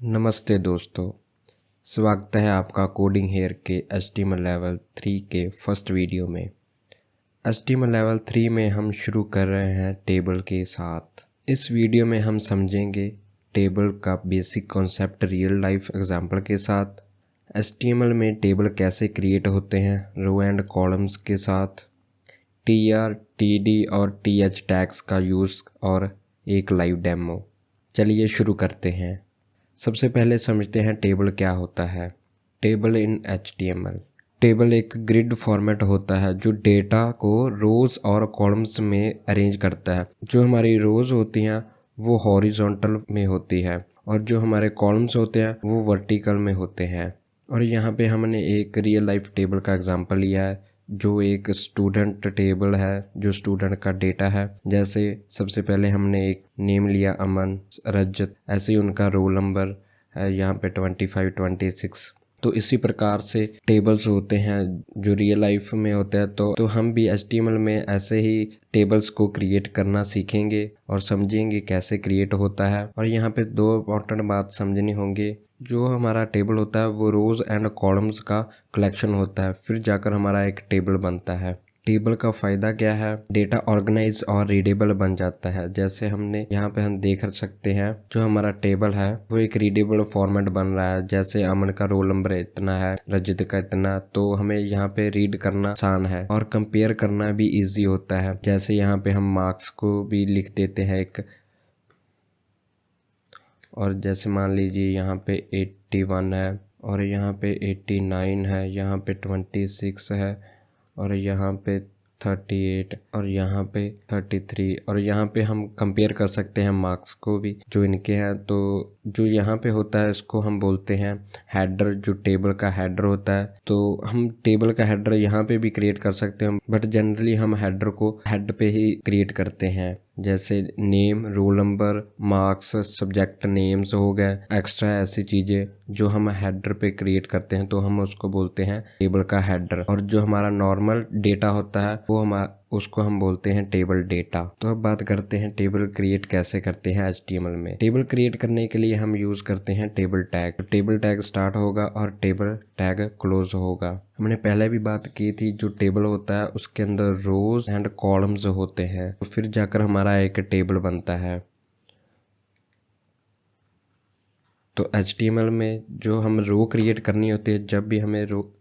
नमस्ते दोस्तों, स्वागत है आपका कोडिंग हेयर के HTML लेवल 3 के फर्स्ट वीडियो में। HTML लेवल 3 में हम शुरू कर रहे हैं टेबल के साथ। इस वीडियो में हम समझेंगे टेबल का basic concept real life example के साथ, HTML में टेबल कैसे क्रिएट होते हैं रो एंड कॉलम्स के साथ, TR, TD और TH टैग्स का यूज़ और एक लाइव डेमो। चलिए शुरू करते हैं। सबसे पहले समझते हैं टेबल क्या होता है। टेबल इन HTML। टेबल एक ग्रिड फॉर्मेट होता है जो डेटा को रोज़ और कॉलम्स में अरेंज करता है। जो हमारी रोज़ होती हैं वो हॉरिजॉन्टल में होती है और जो हमारे कॉलम्स होते हैं वो वर्टिकल में होते हैं। और यहाँ पे हमने एक रियल लाइफ टेबल का एग्जांपल लिया है जो एक स्टूडेंट टेबल है, जो स्टूडेंट का डेटा है। जैसे सबसे पहले हमने एक नेम लिया अमन, रजत, ऐसे ही उनका रोल नंबर है यहाँ पे 25, 26। तो इसी प्रकार से टेबल्स होते हैं जो रियल लाइफ में होते हैं। तो हम भी HTML में ऐसे ही टेबल्स को क्रिएट करना सीखेंगे और समझेंगे कैसे क्रिएट होता है। और यहाँ पे दो इम्पोर्टेंट बात समझनी होंगी। जो हमारा टेबल होता है वो रोज़ एंड कॉलम्स का कलेक्शन होता है, फिर जाकर हमारा एक टेबल बनता है। टेबल का फ़ायदा क्या है? डेटा ऑर्गेनाइज और रीडेबल बन जाता है। जैसे हमने यहाँ पे हम देख सकते हैं जो हमारा टेबल है वो एक रीडेबल फॉर्मेट बन रहा है। जैसे अमन का रोल नंबर इतना है, रजत का इतना, तो हमें यहाँ पे रीड करना आसान है और कंपेयर करना भी इजी होता है। जैसे यहाँ पे हम मार्क्स को भी लिख देते हैं एक, और जैसे मान लीजिए यहाँ पे 81 है और यहाँ पे 89 है, यहाँ पे 26 है और यहाँ पे 38 और यहाँ पे 33। और यहाँ पे हम कंपेयर कर सकते हैं मार्क्स को भी जो इनके हैं। तो जो यहाँ पे होता है इसको हम बोलते हैं हेडर, जो टेबल का हेडर होता है। तो हम टेबल का हेडर यहाँ पे भी क्रिएट कर सकते हैं, बट जनरली हम हेडर को हेड पे ही क्रिएट करते हैं। जैसे name, roll number, marks, subject names हो गए, एक्स्ट्रा ऐसी चीज़ें जो हम हेडर पे क्रिएट करते हैं तो हम उसको बोलते हैं टेबल का हेडर। और जो हमारा नॉर्मल डेटा होता है वो उसको हम बोलते हैं टेबल डेटा। तो अब बात करते हैं टेबल क्रिएट कैसे करते हैं HTML में। टेबल क्रिएट करने के लिए हम यूज़ करते हैं टेबल टैग। तो टेबल टैग स्टार्ट होगा और टेबल टैग क्लोज होगा। हमने पहले भी बात की थी, जो टेबल होता है उसके अंदर रोज एंड कॉलम्स होते हैं, तो फिर जाकर हमारा एक टेबल बनता है। तो HTML में जो हम रो क्रिएट करनी होती है, जब भी हमें रो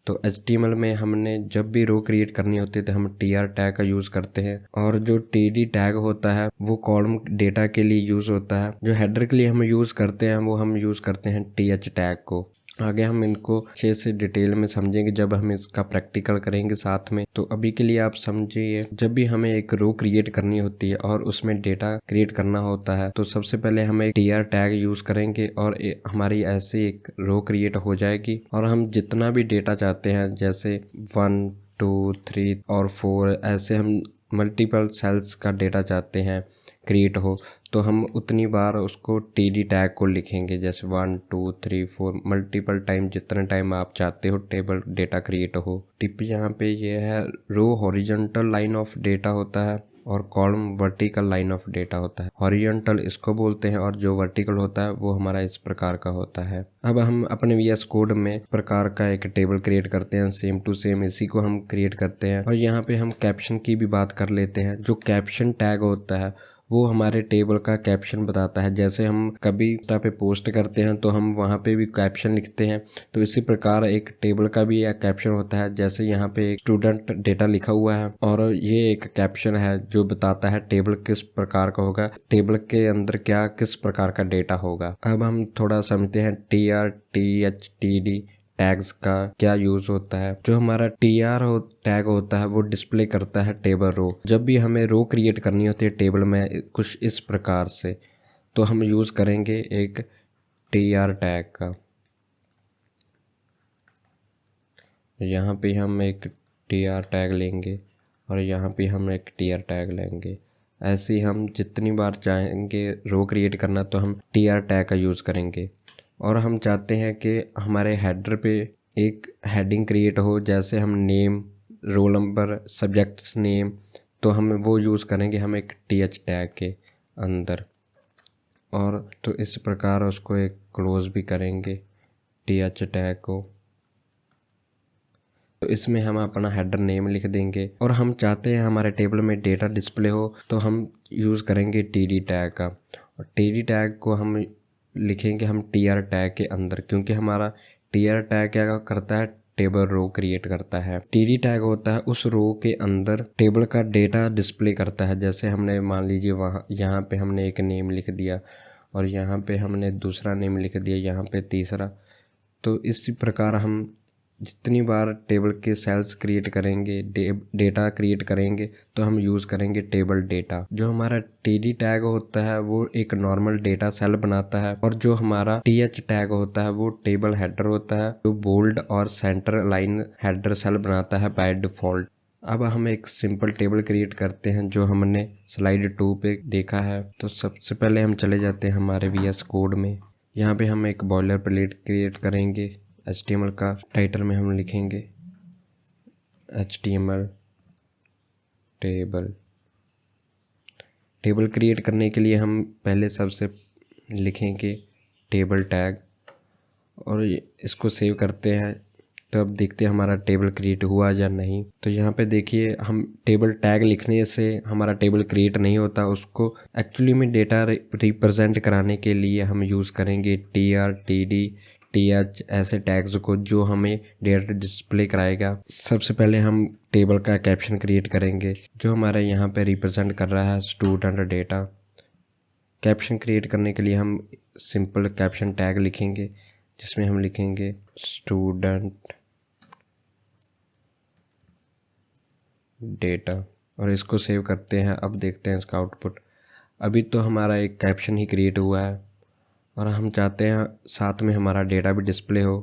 तो HTML में हमने जब भी रो क्रिएट करनी होती है तो हम TR टैग का यूज़ करते हैं। और जो TD टैग होता है वो कॉलम डेटा के लिए यूज़ होता है। जो हेडर के लिए हम यूज़ करते हैं वो हम यूज़ करते हैं TH टैग को। आगे हम इनको अच्छे से डिटेल में समझेंगे जब हम इसका प्रैक्टिकल करेंगे साथ में। तो अभी के लिए आप समझिए, जब भी हमें एक रो क्रिएट करनी होती है और उसमें डेटा क्रिएट करना होता है तो सबसे पहले हम एक TR टैग यूज़ करेंगे और हमारी ऐसे एक रो क्रिएट हो जाएगी। और हम जितना भी डेटा चाहते हैं, जैसे 1, 2, 3 और 4, ऐसे हम मल्टीपल सेल्स का डेटा चाहते हैं क्रिएट हो, तो हम उतनी बार उसको TD टैग को लिखेंगे। जैसे 1, 2, 3, 4 मल्टीपल टाइम, जितना टाइम आप चाहते हो टेबल डेटा क्रिएट हो। टिप यहाँ पे ये है, रो हॉरिजॉन्टल लाइन ऑफ डेटा होता है और column vertical line of data होता है। हॉरिजॉन्टल इसको बोलते हैं और जो वर्टिकल होता है वो हमारा इस प्रकार का होता है। अब हम अपने VS कोड में प्रकार का एक टेबल क्रिएट करते हैं, सेम टू सेम इसी को हम क्रिएट करते हैं। और यहाँ पे हम कैप्शन की भी बात कर लेते हैं। जो कैप्शन टैग होता है वो हमारे टेबल का कैप्शन बताता है। जैसे हम कभी इंस्टा पे पोस्ट करते हैं तो हम वहाँ पे भी कैप्शन लिखते हैं, तो इसी प्रकार एक टेबल का भी एक कैप्शन होता है। जैसे यहाँ पे एक स्टूडेंट डेटा लिखा हुआ है और ये एक कैप्शन है जो बताता है टेबल किस प्रकार का होगा, टेबल के अंदर क्या किस प्रकार का डेटा होगा। अब हम थोड़ा समझते हैं TR, TH, TD टैग्स का क्या यूज होता है। जो हमारा TR टैग होता है वो डिस्प्ले करता है टेबल रो। जब भी हमें रो क्रिएट करनी होती है टेबल में कुछ इस प्रकार से, तो हम यूज करेंगे एक TR टैग का। यहाँ पे हम एक TR टैग लेंगे और यहाँ पे हम एक TR टैग लेंगे। ऐसे ही हम जितनी बार चाहेंगे रो क्रिएट करना तो हम TR टैग का यूज़ करेंगे। और हम चाहते हैं कि हमारे हेडर पे एक हेडिंग क्रिएट हो, जैसे हम name, roll number, subjects name, तो हम वो यूज़ करेंगे हम एक TH टैग के अंदर। और तो इस प्रकार उसको एक क्लोज भी करेंगे टीएच टैग को। तो इसमें हम अपना हेडर नेम लिख देंगे और हम चाहते हैं हमारे टेबल में डेटा डिस्प्ले हो तो हम यूज़ करेंगे टीडी टैग का। और टीडी टैग को हम लिखेंगे हम टीआर टैग के अंदर, क्योंकि हमारा टीआर टैग क्या करता है, टेबल रो क्रिएट करता है। टीडी टैग होता है उस रो के अंदर टेबल का डेटा डिस्प्ले करता है। जैसे हमने मान लीजिए वहाँ यहाँ पे हमने एक नेम लिख दिया और यहाँ पे हमने दूसरा नेम लिख दिया, यहाँ पे तीसरा। तो इसी प्रकार हम जितनी बार टेबल के सेल्स क्रिएट करेंगे, डेटा क्रिएट करेंगे, तो हम यूज़ करेंगे टेबल डेटा। जो हमारा टीडी टैग होता है वो एक नॉर्मल डेटा सेल बनाता है और जो हमारा टीएच टैग होता है वो टेबल हेडर होता है, जो बोल्ड और सेंटर लाइन हेडर सेल बनाता है बाय डिफ़ॉल्ट। अब हम एक सिंपल टेबल क्रिएट करते हैं जो हमने स्लाइड 2 पे देखा है। तो सबसे पहले हम चले जाते हैं हमारे VS कोड में। यहाँ पे हम एक बॉयलर प्लेट क्रिएट करेंगे। HTML का टाइटल में हम लिखेंगे HTML टेबल क्रिएट करने के लिए हम पहले सबसे लिखेंगे टेबल टैग और इसको सेव करते हैं। तो अब देखते हैं हमारा टेबल क्रिएट हुआ या नहीं। तो यहाँ पे देखिए हम टेबल टैग लिखने से हमारा टेबल क्रिएट नहीं होता, उसको एक्चुअली में डेटा रिप्रेजेंट कराने के लिए हम यूज़ करेंगे TR TD TH ऐसे टैग्स को जो हमें डेटा डिस्प्ले कराएगा। सबसे पहले हम टेबल का कैप्शन क्रिएट करेंगे जो हमारे यहाँ पे रिप्रेजेंट कर रहा है स्टूडेंट डेटा। कैप्शन क्रिएट करने के लिए हम सिंपल कैप्शन टैग लिखेंगे जिसमें हम लिखेंगे स्टूडेंट डेटा और इसको सेव करते हैं। अब देखते हैं इसका आउटपुट। अभी तो हमारा एक कैप्शन ही क्रिएट हुआ है और हम चाहते हैं साथ में हमारा डेटा भी डिस्प्ले हो।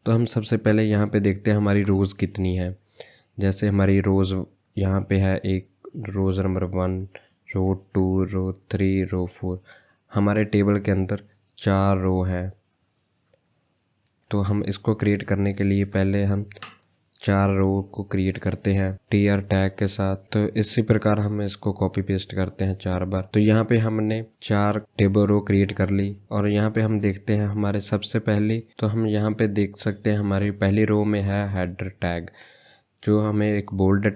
तो हम सबसे पहले यहाँ पे देखते हैं हमारी रोज़ कितनी है। जैसे हमारी रोज़ यहाँ पे है एक रोज़ नंबर 1, रो 2, रो 3, रो 4। हमारे टेबल के अंदर 4 रो है। तो हम इसको क्रिएट करने के लिए पहले हम 4 रो को क्रिएट करते हैं TR टैग के साथ। तो इसी प्रकार हम इसको कॉपी पेस्ट करते हैं 4 बार। तो यहाँ पे हमने 4 टेबल रो क्रिएट कर ली और यहाँ पे हम देखते हैं हमारे सबसे पहली, तो हम यहाँ पे देख सकते हैं हमारी पहली रो में है हेडर टैग जो हमें एक बोल्ड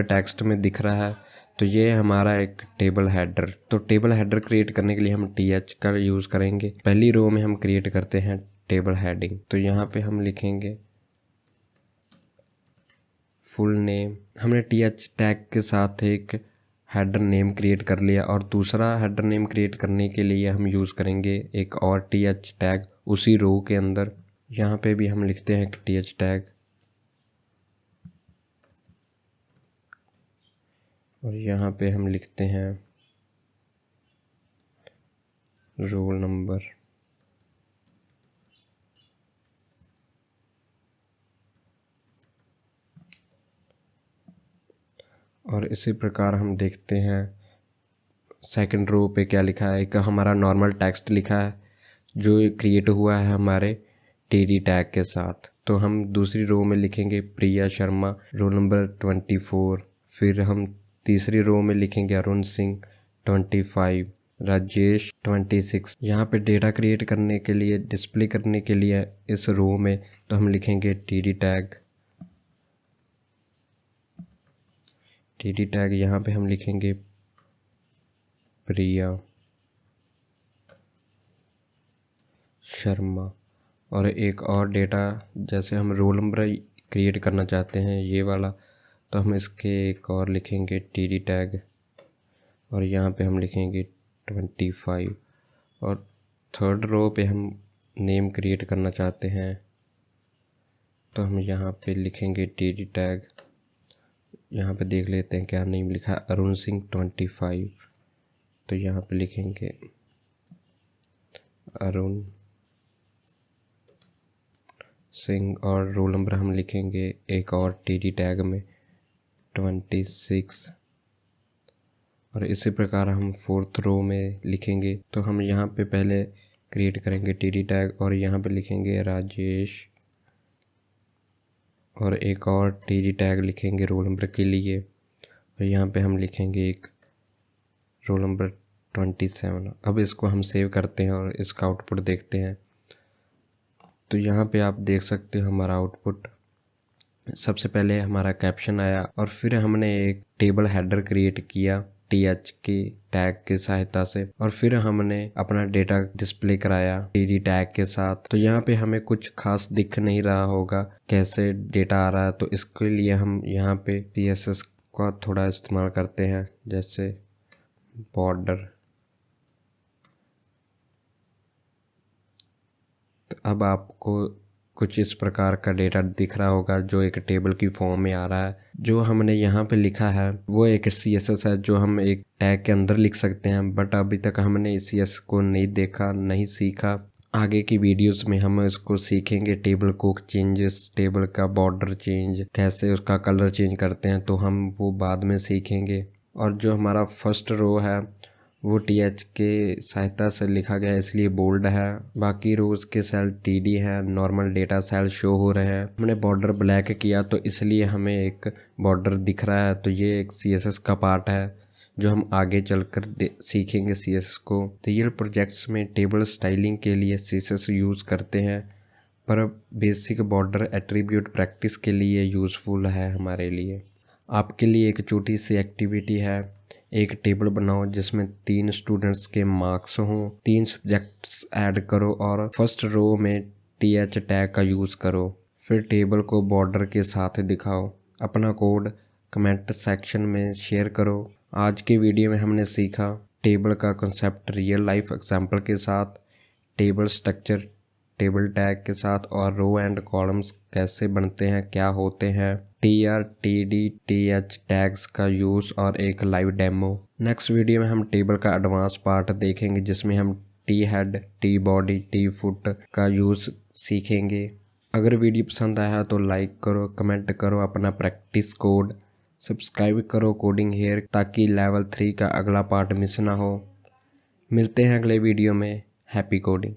टेक्स्ट में दिख रहा है। तो ये हमारा एक टेबल हेडर। तो टेबल हेडर क्रिएट करने के लिए हम TH का यूज़ करेंगे। पहली रो में हम क्रिएट करते हैं टेबल हेडिंग। तो यहाँ पे हम लिखेंगे फुल नेम। हमने TH टैग के साथ एक हेडर नेम क्रिएट कर लिया और दूसरा हेडर नेम क्रिएट करने के लिए हम यूज़ करेंगे एक और TH टैग उसी रो के अंदर। यहाँ पे भी हम लिखते हैं TH टैग और यहाँ पे हम लिखते हैं रोल नंबर। और इसी प्रकार हम देखते हैं सेकंड रो पे क्या लिखा है। एक हमारा नॉर्मल टेक्स्ट लिखा है जो क्रिएट हुआ है हमारे TD टैग के साथ। तो हम दूसरी रो में लिखेंगे प्रिया शर्मा, रोल नंबर 24। फिर हम तीसरी रो में लिखेंगे अरुण सिंह 25, राजेश 26। यहाँ पे डेटा क्रिएट करने के लिए, डिस्प्ले करने के लिए इस रो में तो हम लिखेंगे TD टैग। यहाँ पे हम लिखेंगे प्रिया शर्मा। और एक और डेटा जैसे हम रोल नंबर क्रिएट करना चाहते हैं ये वाला, तो हम इसके एक और लिखेंगे TD टैग और यहाँ पे हम लिखेंगे 25। और थर्ड रो पे हम नेम क्रिएट करना चाहते हैं तो हम यहाँ पे लिखेंगे TD टैग। यहाँ पे देख लेते हैं क्या नेम लिखा है, अरुण सिंह 25। तो यहाँ पे लिखेंगे अरुण सिंह और रोल नंबर हम लिखेंगे एक और TD टैग में 26। और इसी प्रकार हम फोर्थ रो में लिखेंगे। तो हम यहाँ पे पहले क्रिएट करेंगे TD टैग और यहाँ पे लिखेंगे राजेश और एक और TD टैग लिखेंगे रोल नंबर के लिए। और यहाँ पे हम लिखेंगे एक रोल नंबर 27। अब इसको हम सेव करते हैं और इसका आउटपुट देखते हैं। तो यहाँ पे आप देख सकते हो हमारा आउटपुट। सबसे पहले हमारा कैप्शन आया और फिर हमने एक टेबल हेडर क्रिएट किया टीएच के टैग की सहायता से, और फिर हमने अपना डेटा डिस्प्ले कराया टीडी टैग के साथ। तो यहाँ पे हमें कुछ खास दिख नहीं रहा होगा कैसे डेटा आ रहा है, तो इसके लिए हम यहाँ पे CSS का थोड़ा इस्तेमाल करते हैं, जैसे बॉर्डर। तो अब आपको कुछ इस प्रकार का डेटा दिख रहा होगा जो एक टेबल की फॉर्म में आ रहा है। जो हमने यहाँ पे लिखा है वो एक CSS है जो हम एक टैग के अंदर लिख सकते हैं, बट अभी तक हमने CSS को नहीं देखा, नहीं सीखा। आगे की वीडियोस में हम इसको सीखेंगे, टेबल को चेंजेस, टेबल का बॉर्डर चेंज, कैसे उसका कलर चेंज करते हैं, तो हम वो बाद में सीखेंगे। और जो हमारा फर्स्ट रो है वो TH के सहायता से लिखा गया है, इसलिए बोल्ड है। बाकी रोज के सेल TD है, नॉर्मल डेटा सेल शो हो रहे हैं। हमने बॉर्डर ब्लैक किया तो इसलिए हमें एक बॉर्डर दिख रहा है। तो ये एक CSS का पार्ट है जो हम आगे चलकर सीखेंगे CSS को। तो ये प्रोजेक्ट्स में टेबल स्टाइलिंग के लिए CSS यूज़ करते हैं, पर बेसिक बॉर्डर एट्रीब्यूट प्रैक्टिस के लिए यूज़फुल है हमारे लिए। आपके लिए एक छोटी सी एक्टिविटी है, एक टेबल बनाओ जिसमें 3 स्टूडेंट्स के मार्क्स हों, 3 सब्जेक्ट्स ऐड करो और फर्स्ट रो में TH टैग का यूज़ करो। फिर टेबल को बॉर्डर के साथ दिखाओ। अपना कोड कमेंट सेक्शन में शेयर करो। आज के वीडियो में हमने सीखा टेबल का कॉन्सेप्ट रियल लाइफ एग्जाम्पल के साथ, टेबल स्ट्रक्चर टेबल टैग के साथ, और रो एंड कॉलम्स कैसे बनते हैं, क्या होते हैं, TR TD TH टैग्स का यूज़ और एक लाइव डेमो। नेक्स्ट वीडियो में हम टेबल का एडवांस पार्ट देखेंगे जिसमें हम T head, T body, T foot का यूज़ सीखेंगे। अगर वीडियो पसंद आया तो लाइक करो, कमेंट करो, अपना प्रैक्टिस कोड सब्सक्राइब करो कोडिंग हेयर, ताकि लेवल 3 का अगला पार्ट मिस ना हो। मिलते हैं अगले वीडियो में। Happy coding.